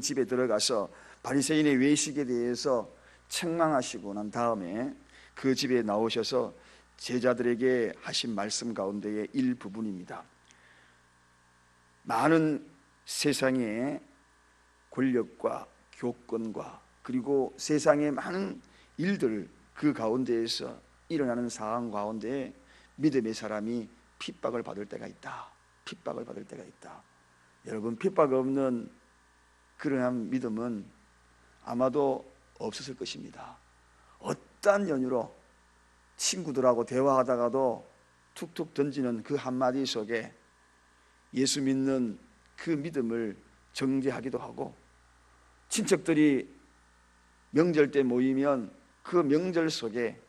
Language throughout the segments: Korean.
집에 들어가서 바리새인의 외식에 대해서 책망하시고 난 다음에 그 집에 나오셔서 제자들에게 하신 말씀 가운데의 일부분입니다. 많은 세상의 권력과 교권과 그리고 세상의 많은 일들, 그 가운데에서 일어나는 상황 가운데 믿음의 사람이 핍박을 받을 때가 있다. 핍박을 받을 때가 있다. 여러분, 핍박 없는 그러한 믿음은 아마도 없었을 것입니다. 어떠한 연유로 친구들하고 대화하다가도 툭툭 던지는 그 한마디 속에 예수 믿는 그 믿음을 정죄하기도 하고, 친척들이 명절 때 모이면 그 명절 속에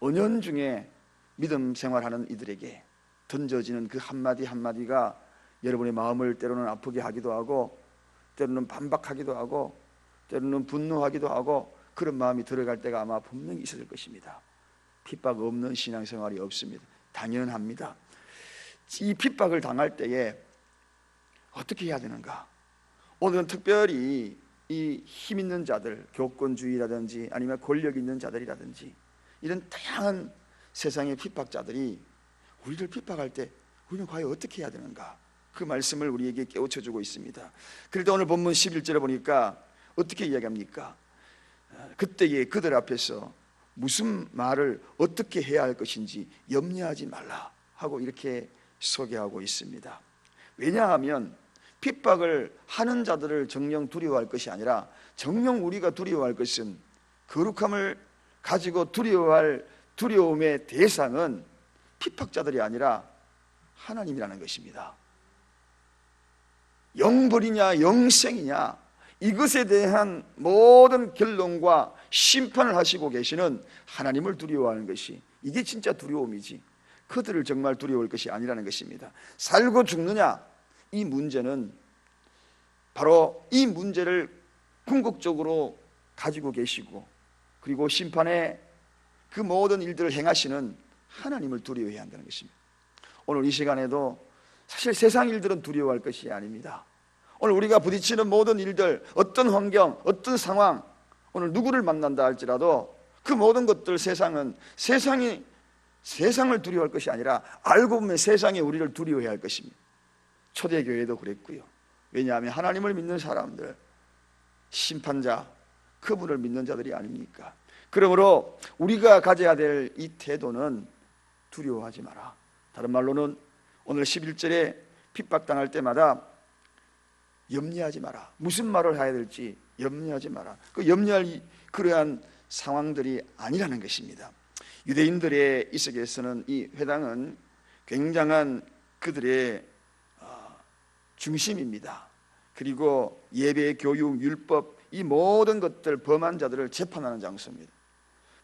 은연중에 믿음 생활하는 이들에게 던져지는 그 한마디 한마디가 여러분의 마음을 때로는 아프게 하기도 하고, 때로는 반박하기도 하고, 때로는 분노하기도 하고, 그런 마음이 들어갈 때가 아마 분명히 있을 것입니다. 핍박 없는 신앙생활이 없습니다. 당연합니다. 이 핍박을 당할 때에 어떻게 해야 되는가? 오늘은 특별히 이 힘 있는 자들, 교권주의라든지 아니면 권력 있는 자들이라든지 이런 다양한 세상의 핍박자들이 우리를 핍박할 때 우리는 과연 어떻게 해야 되는가? 그 말씀을 우리에게 깨우쳐주고 있습니다. 그런데 오늘 본문 11절에 보니까 어떻게 이야기합니까? 그때에 그들 앞에서 무슨 말을 어떻게 해야 할 것인지 염려하지 말라 하고 이렇게 소개하고 있습니다. 왜냐하면 핍박을 하는 자들을 정녕 두려워할 것이 아니라 정녕 우리가 두려워할 것은, 거룩함을 가지고 두려워할 두려움의 대상은 핍박자들이 아니라 하나님이라는 것입니다. 영벌이냐 영생이냐, 이것에 대한 모든 결론과 심판을 하시고 계시는 하나님을 두려워하는 것이, 이게 진짜 두려움이지 그들을 정말 두려워할 것이 아니라는 것입니다. 살고 죽느냐, 이 문제는 바로 이 문제를 궁극적으로 가지고 계시고, 그리고 심판의 그 모든 일들을 행하시는 하나님을 두려워해야 한다는 것입니다. 오늘 이 시간에도 사실 세상 일들은 두려워할 것이 아닙니다. 오늘 우리가 부딪히는 모든 일들, 어떤 환경, 어떤 상황, 오늘 누구를 만난다 할지라도 그 모든 것들, 세상을 두려워할 것이 아니라 알고 보면 세상이 우리를 두려워해야 할 것입니다. 초대교회도 그랬고요. 왜냐하면 하나님을 믿는 사람들, 심판자, 그분을 믿는 자들이 아닙니까? 그러므로 우리가 가져야 될 이 태도는 두려워하지 마라. 다른 말로는 오늘 11절에 핍박당할 때마다 염려하지 마라. 무슨 말을 해야 될지 염려하지 마라. 그 염려할 그러한 상황들이 아니라는 것입니다. 유대인들의 이 속에서는 이 회당은 굉장한 그들의 중심입니다. 그리고 예배, 교육, 율법, 이 모든 것들, 범한 자들을 재판하는 장소입니다.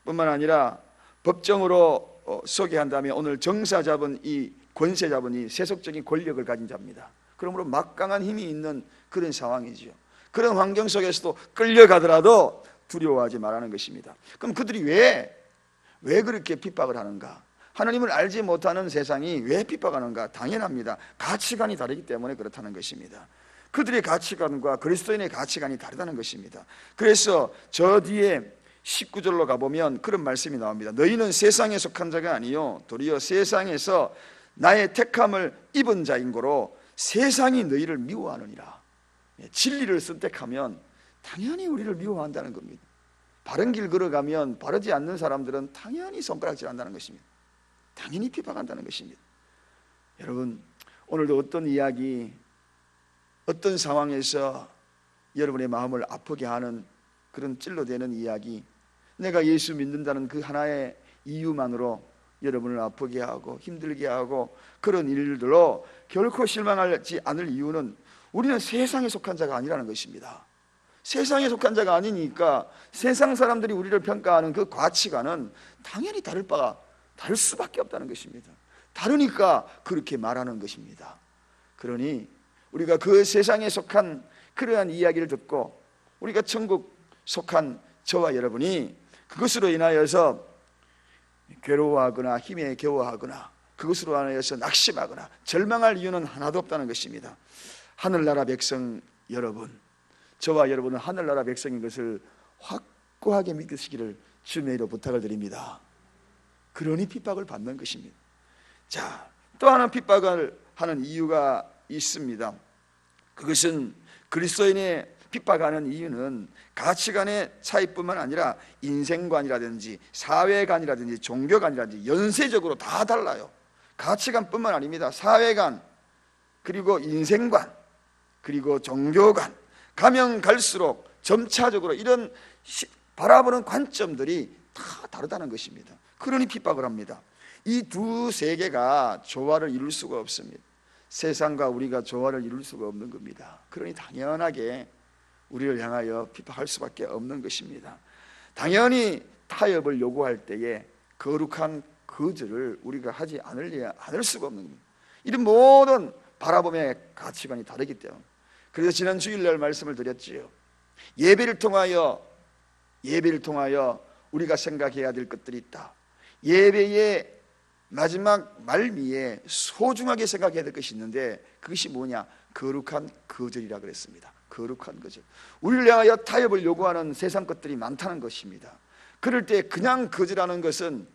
뿐만 아니라 법정으로 소개한다면 오늘 정사 잡은 이 권세 잡은 이 세속적인 권력을 가진 자입니다. 그러므로 막강한 힘이 있는 그런 상황이죠. 그런 환경 속에서도 끌려가더라도 두려워하지 말라는 것입니다. 그럼 그들이 왜 그렇게 핍박을 하는가? 하나님을 알지 못하는 세상이 왜 핍박하는가? 당연합니다. 가치관이 다르기 때문에 그렇다는 것입니다. 그들의 가치관과 그리스도인의 가치관이 다르다는 것입니다. 그래서 저 뒤에 19절로 가보면 그런 말씀이 나옵니다. 너희는 세상에 속한 자가 아니요 도리어 세상에서 나의 택함을 입은 자인 고로 세상이 너희를 미워하느니라. 진리를 선택하면 당연히 우리를 미워한다는 겁니다. 바른 길 걸어가면 바르지 않는 사람들은 당연히 손가락질한다는 것입니다. 당연히 핍박한다는 것입니다. 여러분, 오늘도 어떤 이야기, 어떤 상황에서 여러분의 마음을 아프게 하는 그런 찔러대는 이야기, 내가 예수 믿는다는 그 하나의 이유만으로 여러분을 아프게 하고 힘들게 하고 그런 일들로 결코 실망하지 않을 이유는 우리는 세상에 속한 자가 아니라는 것입니다. 세상에 속한 자가 아니니까 세상 사람들이 우리를 평가하는 그 가치관은 당연히 다를 수밖에 없다는 것입니다. 다르니까 그렇게 말하는 것입니다. 그러니 우리가 그 세상에 속한 그러한 이야기를 듣고 우리가 천국 속한 저와 여러분이 그것으로 인하여서 괴로워하거나 힘에 겨워하거나 그것으로 인하여서 낙심하거나 절망할 이유는 하나도 없다는 것입니다. 하늘나라 백성 여러분, 저와 여러분은 하늘나라 백성인 것을 확고하게 믿으시기를 주님의 이름으로 부탁을 드립니다. 그러니 핍박을 받는 것입니다. 자, 또 하나 핍박을 하는 이유가 있습니다. 그것은 그리스도인의 핍박하는 이유는 가치관의 차이뿐만 아니라 인생관이라든지 사회관이라든지 종교관이라든지 연쇄적으로 다 달라요. 가치관뿐만 아닙니다. 사회관, 그리고 인생관, 그리고 종교관, 가면 갈수록 점차적으로 이런 바라보는 관점들이 다 다르다는 것입니다. 그러니 핍박을 합니다. 이 두 세계가 조화를 이룰 수가 없습니다. 세상과 우리가 조화를 이룰 수가 없는 겁니다. 그러니 당연하게 우리를 향하여 핍박할 수밖에 없는 것입니다. 당연히 타협을 요구할 때에 거룩한 거절을 우리가 하지 않을 수가 없는 겁니다. 이런 모든 바라봄의 가치관이 다르기 때문에. 그래서 지난 주일날 말씀을 드렸지요. 예배를 통하여 우리가 생각해야 될 것들이 있다. 예배의 마지막 말미에 소중하게 생각해야 될 것이 있는데, 그것이 뭐냐? 거룩한 거절이라 그랬습니다. 거룩한 거절. 우리를 향하여 타협을 요구하는 세상 것들이 많다는 것입니다. 그럴 때 그냥 거절하는 것은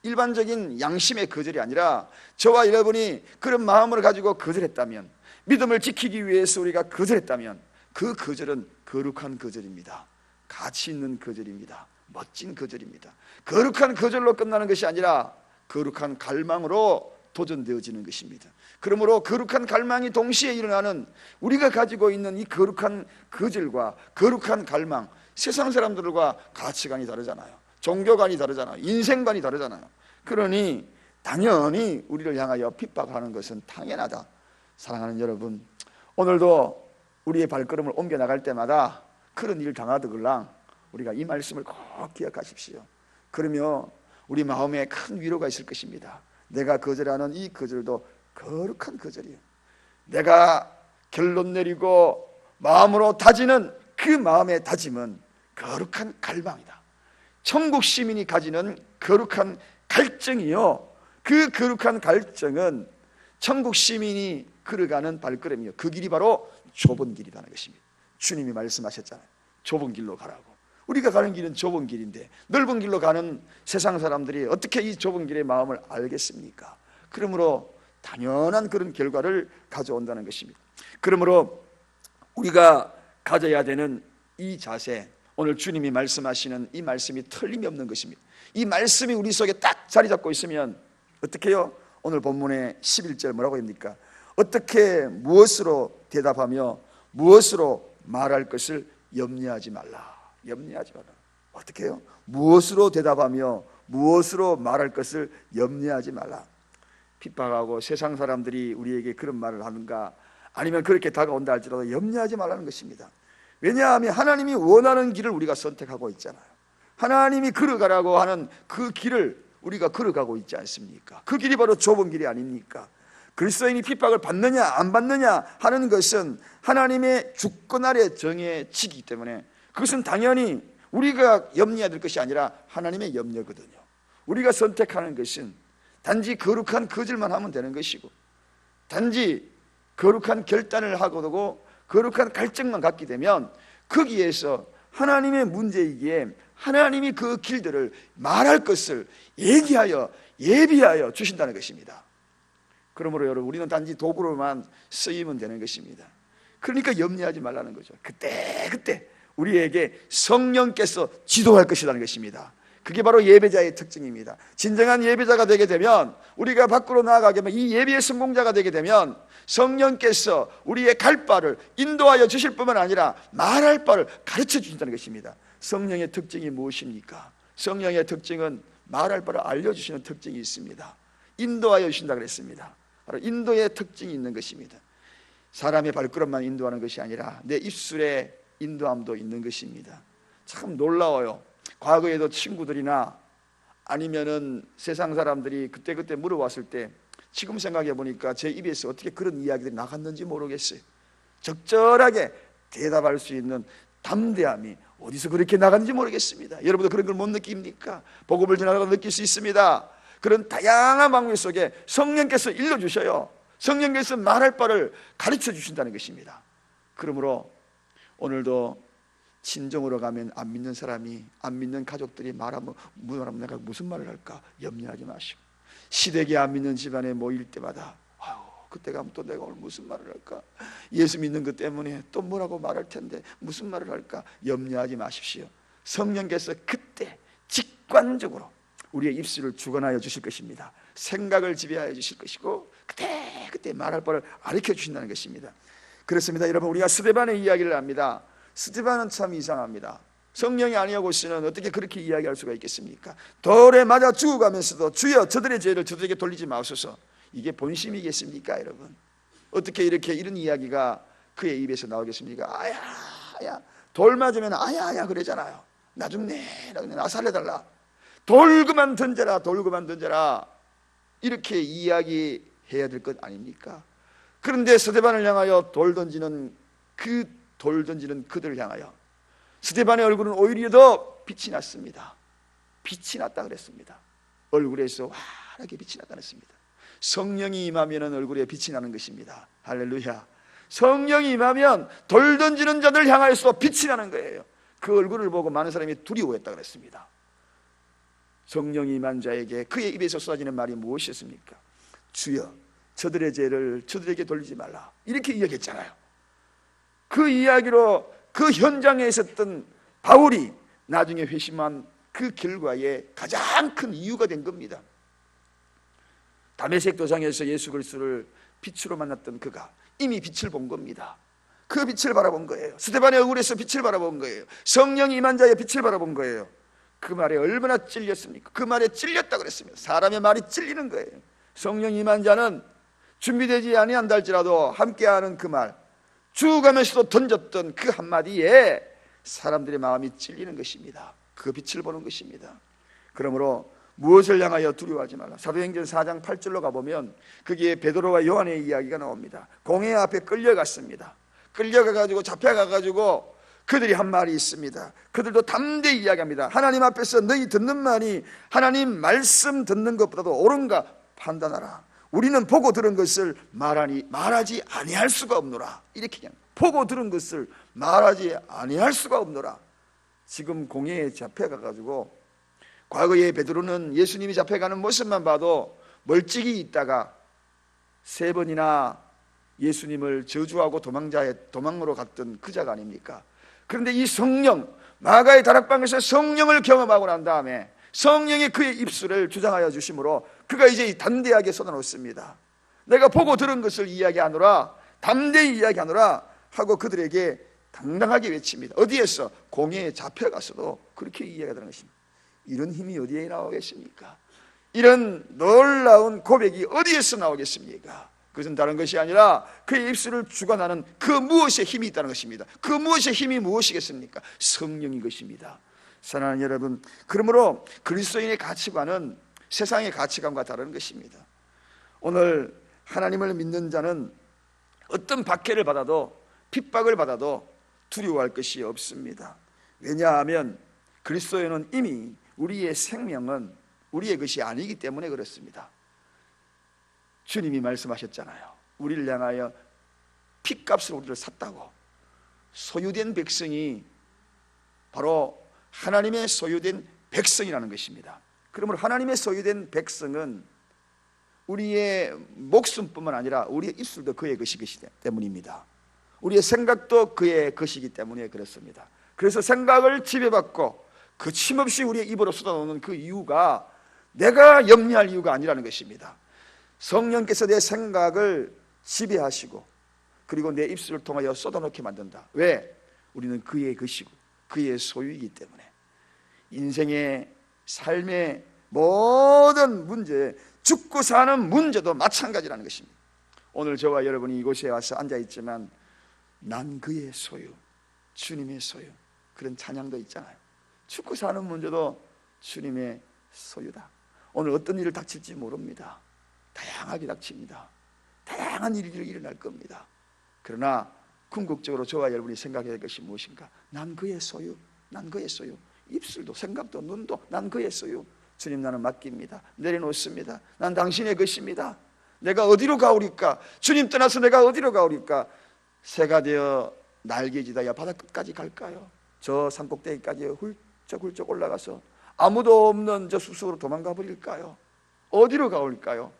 일반적인 양심의 거절이 아니라, 저와 여러분이 그런 마음을 가지고 거절했다면, 믿음을 지키기 위해서 우리가 거절했다면, 그 거절은 거룩한 거절입니다. 가치 있는 거절입니다. 멋진 거절입니다. 거룩한 거절로 끝나는 것이 아니라 거룩한 갈망으로 도전되어지는 것입니다. 그러므로 거룩한 갈망이 동시에 일어나는, 우리가 가지고 있는 이 거룩한 거절과 거룩한 갈망, 세상 사람들과 가치관이 다르잖아요. 종교관이 다르잖아요. 인생관이 다르잖아요. 그러니 당연히 우리를 향하여 핍박하는 것은 당연하다. 사랑하는 여러분, 오늘도 우리의 발걸음을 옮겨 나갈 때마다 그런 일을 당하더글랑 우리가 이 말씀을 꼭 기억하십시오. 그러면 우리 마음에 큰 위로가 있을 것입니다. 내가 거절하는 이 거절도 거룩한 거절이에요. 내가 결론 내리고 마음으로 다지는 그 마음의 다짐은 거룩한 갈망이다. 천국 시민이 가지는 거룩한 갈증이요, 그 거룩한 갈증은 천국 시민이 걸어가는 발걸음이요, 그 길이 바로 좁은 길이라는 것입니다. 주님이 말씀하셨잖아요. 좁은 길로 가라고. 우리가 가는 길은 좁은 길인데 넓은 길로 가는 세상 사람들이 어떻게 이 좁은 길의 마음을 알겠습니까? 그러므로 당연한 그런 결과를 가져온다는 것입니다. 그러므로 우리가 가져야 되는 이 자세, 오늘 주님이 말씀하시는 이 말씀이 틀림이 없는 것입니다. 이 말씀이 우리 속에 딱 자리 잡고 있으면 어떻게 해요? 오늘 본문의 11절 뭐라고 합니까? 어떻게 무엇으로 대답하며 무엇으로 말할 것을 염려하지 말라. 염려하지 말라. 어떻게 해요? 무엇으로 대답하며 무엇으로 말할 것을 염려하지 말라. 핍박하고 세상 사람들이 우리에게 그런 말을 하는가, 아니면 그렇게 다가온다 할지라도 염려하지 말라는 것입니다. 왜냐하면 하나님이 원하는 길을 우리가 선택하고 있잖아요. 하나님이 걸어가라고 하는 그 길을 우리가 걸어가고 있지 않습니까? 그 길이 바로 좁은 길이 아닙니까? 그리스도인이 핍박을 받느냐 안 받느냐 하는 것은 하나님의 주권 아래 정해지기 때문에, 그것은 당연히 우리가 염려해야 될 것이 아니라 하나님의 염려거든요. 우리가 선택하는 것은 단지 거룩한 거절만 하면 되는 것이고, 단지 거룩한 결단을 하고 거룩한 갈증만 갖게 되면 거기에서 하나님의 문제이기에 하나님이 그 길들을 말할 것을 얘기하여 예비하여 주신다는 것입니다. 그러므로 여러분, 우리는 단지 도구로만 쓰이면 되는 것입니다. 그러니까 염려하지 말라는 거죠. 그때 우리에게 성령께서 지도할 것이라는 것입니다. 그게 바로 예배자의 특징입니다. 진정한 예배자가 되게 되면, 우리가 밖으로 나아가게 되면, 이 예배의 성공자가 되게 되면 성령께서 우리의 갈 바를 인도하여 주실 뿐만 아니라 말할 바를 가르쳐 주신다는 것입니다. 성령의 특징이 무엇입니까? 성령의 특징은 말할 바를 알려주시는 특징이 있습니다. 인도하여 주신다 그랬습니다. 바로 인도의 특징이 있는 것입니다. 사람의 발걸음만 인도하는 것이 아니라 내 입술에 인도함도 있는 것입니다. 참 놀라워요. 과거에도 친구들이나 아니면은 세상 사람들이 그때 물어봤을 때, 지금 생각해 보니까 제 입에서 어떻게 그런 이야기들이 나갔는지 모르겠어요. 적절하게 대답할 수 있는 담대함이 어디서 그렇게 나갔는지 모르겠습니다. 여러분도 그런 걸 못 느낍니까? 복음을 지나가다 느낄 수 있습니다. 그런 다양한 방법 속에 성령께서 일러주셔요. 성령께서 말할 바를 가르쳐 주신다는 것입니다. 그러므로 오늘도 친정으로 가면 안 믿는 사람이, 안 믿는 가족들이 말하면 내가 무슨 말을 할까 염려하지 마시고, 시댁에 안 믿는 집안에 모일 때마다 그때 가면 또 내가 오늘 무슨 말을 할까, 예수 믿는 것 때문에 또 뭐라고 말할 텐데 무슨 말을 할까 염려하지 마십시오. 성령께서 그때 직관적으로 우리의 입술을 주관하여 주실 것입니다. 생각을 지배하여 주실 것이고 그때 말할 바를 가르쳐 주신다는 것입니다. 그렇습니다. 여러분, 우리가 스데반의 이야기를 합니다. 스데반은 참 이상합니다. 성령이 아니하고 씨는 어떻게 그렇게 이야기할 수가 있겠습니까? 돌에 맞아 죽어가면서도 주여 저들의 죄를 저들에게 돌리지 마소서. 이게 본심이겠습니까 여러분? 어떻게 이렇게 이런 이야기가 그의 입에서 나오겠습니까? 아야 돌 맞으면 아야 그러잖아요. 나 죽네, 나 살려달라, 돌 그만 던져라, 돌 그만 던져라, 이렇게 이야기해야 될 것 아닙니까? 그런데 스데반을 향하여 돌 던지는 그들을 향하여 스데반의 얼굴은 오히려 더 빛이 났습니다. 빛이 났다 그랬습니다. 얼굴에서 환하게 빛이 났다 그랬습니다. 성령이 임하면 얼굴에 빛이 나는 것입니다. 할렐루야. 성령이 임하면 돌 던지는 자들 향하여서 빛이 나는 거예요. 그 얼굴을 보고 많은 사람이 두려워했다 그랬습니다. 성령이 임한 자에게 그의 입에서 쏟아지는 말이 무엇이었습니까? 주여 저들의 죄를 저들에게 돌리지 말라, 이렇게 이야기했잖아요. 그 이야기로 그 현장에 있었던 바울이 나중에 회심한 그 결과에 가장 큰 이유가 된 겁니다. 다메섹 도상에서 예수 그리스도를 빛으로 만났던 그가 이미 빛을 본 겁니다. 그 빛을 바라본 거예요. 스데반의 얼굴에서 빛을 바라본 거예요. 성령이 임한 자의 빛을 바라본 거예요. 그 말에 얼마나 찔렸습니까? 그 말에 찔렸다 그랬습니다. 사람의 말이 찔리는 거예요. 성령이 임한 자는 준비되지 아니한다 할지라도 함께하는 그 말, 죽어가면서도 던졌던 그 한마디에 사람들의 마음이 찔리는 것입니다. 그 빛을 보는 것입니다. 그러므로 무엇을 향하여 두려워하지 말라. 사도행전 4장 8절로 가보면 거기에 베드로와 요한의 이야기가 나옵니다. 공회 앞에 끌려갔습니다. 끌려가가지고 잡혀가가지고 그들이 한 말이 있습니다. 그들도 담대히 이야기합니다. 하나님 앞에서 너희 듣는 말이 하나님 말씀 듣는 것보다도 옳은가 판단하라. 우리는 보고 들은 것을 말하지 아니할 수가 없노라. 이렇게 그냥 보고 들은 것을 말하지 아니할 수가 없노라. 지금 공회에 잡혀가가지고, 과거에 베드로는 예수님이 잡혀가는 모습만 봐도 멀찍이 있다가 3번이나 예수님을 저주하고 도망으로 갔던 그 자가 아닙니까? 그런데 이 성령, 마가의 다락방에서 성령을 경험하고 난 다음에 성령이 그의 입술을 주장하여 주심으로 그가 이제 담대하게 쏟아놓습니다. 내가 보고 들은 것을 이야기하노라, 담대히 이야기하노라 하고 그들에게 당당하게 외칩니다. 어디에서? 공회에 잡혀가서도 그렇게 이야기하는 것입니다. 이런 힘이 어디에 나오겠습니까? 이런 놀라운 고백이 어디에서 나오겠습니까? 그것은 다른 것이 아니라 그의 입술을 주관하는 그 무엇에 힘이 있다는 것입니다. 그 무엇의 힘이 무엇이겠습니까? 성령인 것입니다. 사랑하는 여러분, 그러므로 그리스도인의 가치관은 세상의 가치관과 다른 것입니다. 오늘 하나님을 믿는 자는 어떤 박해를 받아도, 핍박을 받아도 두려워할 것이 없습니다. 왜냐하면 그리스도인은 이미 우리의 생명은 우리의 것이 아니기 때문에 그렇습니다. 주님이 말씀하셨잖아요. 우리를 향하여 핏값으로 우리를 샀다고. 소유된 백성이 바로 하나님의 소유된 백성이라는 것입니다. 그러므로 하나님의 소유된 백성은 우리의 목숨뿐만 아니라 우리의 입술도 그의 것이기 때문입니다. 우리의 생각도 그의 것이기 때문에 그렇습니다. 그래서 생각을 지배받고 거침없이 우리의 입으로 쏟아놓는 그 이유가 내가 염려할 이유가 아니라는 것입니다. 성령께서 내 생각을 지배하시고 그리고 내 입술을 통하여 쏟아놓게 만든다. 왜? 우리는 그의 것이고 그의 소유이기 때문에. 인생의 삶의 모든 문제, 죽고 사는 문제도 마찬가지라는 것입니다. 오늘 저와 여러분이 이곳에 와서 앉아있지만 난 그의 소유, 주님의 소유, 그런 찬양도 있잖아요. 죽고 사는 문제도 주님의 소유다. 오늘 어떤 일을 닥칠지 모릅니다. 다양하게 닥칩니다. 다양한 일이 일어날 겁니다. 그러나 궁극적으로 저와 여러분이 생각해야 할 것이 무엇인가? 난 그의 소유, 난 그의 소유. 입술도 생각도 눈도 난 그의 소유. 주님, 나는 맡깁니다. 내려놓습니다. 난 당신의 것입니다. 내가 어디로 가오리까? 주님 떠나서 내가 어디로 가오리까? 새가 되어 날개짓하여 바다 끝까지 갈까요? 저 산꼭대기까지 훌쩍훌쩍 올라가서 아무도 없는 저 숲속으로 도망가 버릴까요? 어디로 가올까요?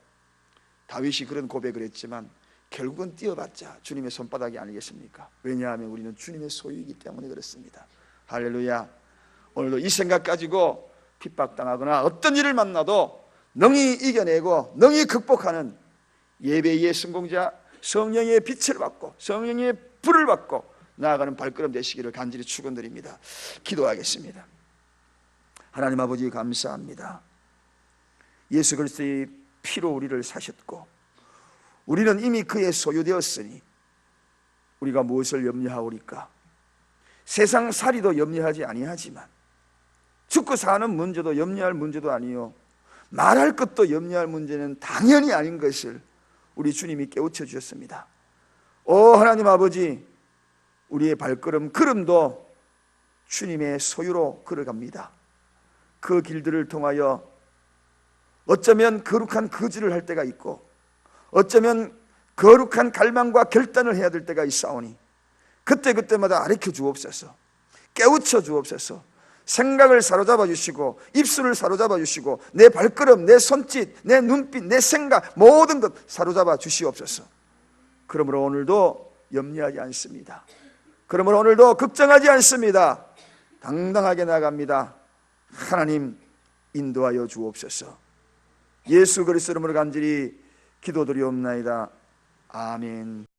다윗이 그런 고백을 했지만 결국은 뛰어봤자 주님의 손바닥이 아니겠습니까? 왜냐하면 우리는 주님의 소유이기 때문에 그렇습니다. 할렐루야. 오늘도 이 생각 가지고 핍박당하거나 어떤 일을 만나도 능히 이겨내고 능히 극복하는 예배의 성공자, 성령의 빛을 받고 성령의 불을 받고 나아가는 발걸음 되시기를 간절히 축원드립니다. 기도하겠습니다. 하나님 아버지 감사합니다. 예수 그리스도의 피로 우리를 사셨고 우리는 이미 그의 소유되었으니 우리가 무엇을 염려하오리까? 세상 살이도 염려하지 아니하지만 죽고 사는 문제도 염려할 문제도 아니요 말할 것도 염려할 문제는 당연히 아닌 것을 우리 주님이 깨우쳐 주셨습니다. 오 하나님 아버지, 우리의 발걸음 걸음도 주님의 소유로 걸어갑니다. 그 길들을 통하여 어쩌면 거룩한 거주를 할 때가 있고 어쩌면 거룩한 갈망과 결단을 해야 될 때가 있사오니 그때마다 가르쳐 주옵소서, 깨우쳐 주옵소서. 생각을 사로잡아 주시고 입술을 사로잡아 주시고 내 발걸음, 내 손짓, 내 눈빛, 내 생각 모든 것 사로잡아 주시옵소서. 그러므로 오늘도 염려하지 않습니다. 그러므로 오늘도 걱정하지 않습니다. 당당하게 나갑니다. 하나님 인도하여 주옵소서. 예수 그리스도 이름으로 간절히 기도드리옵나이다. 아멘.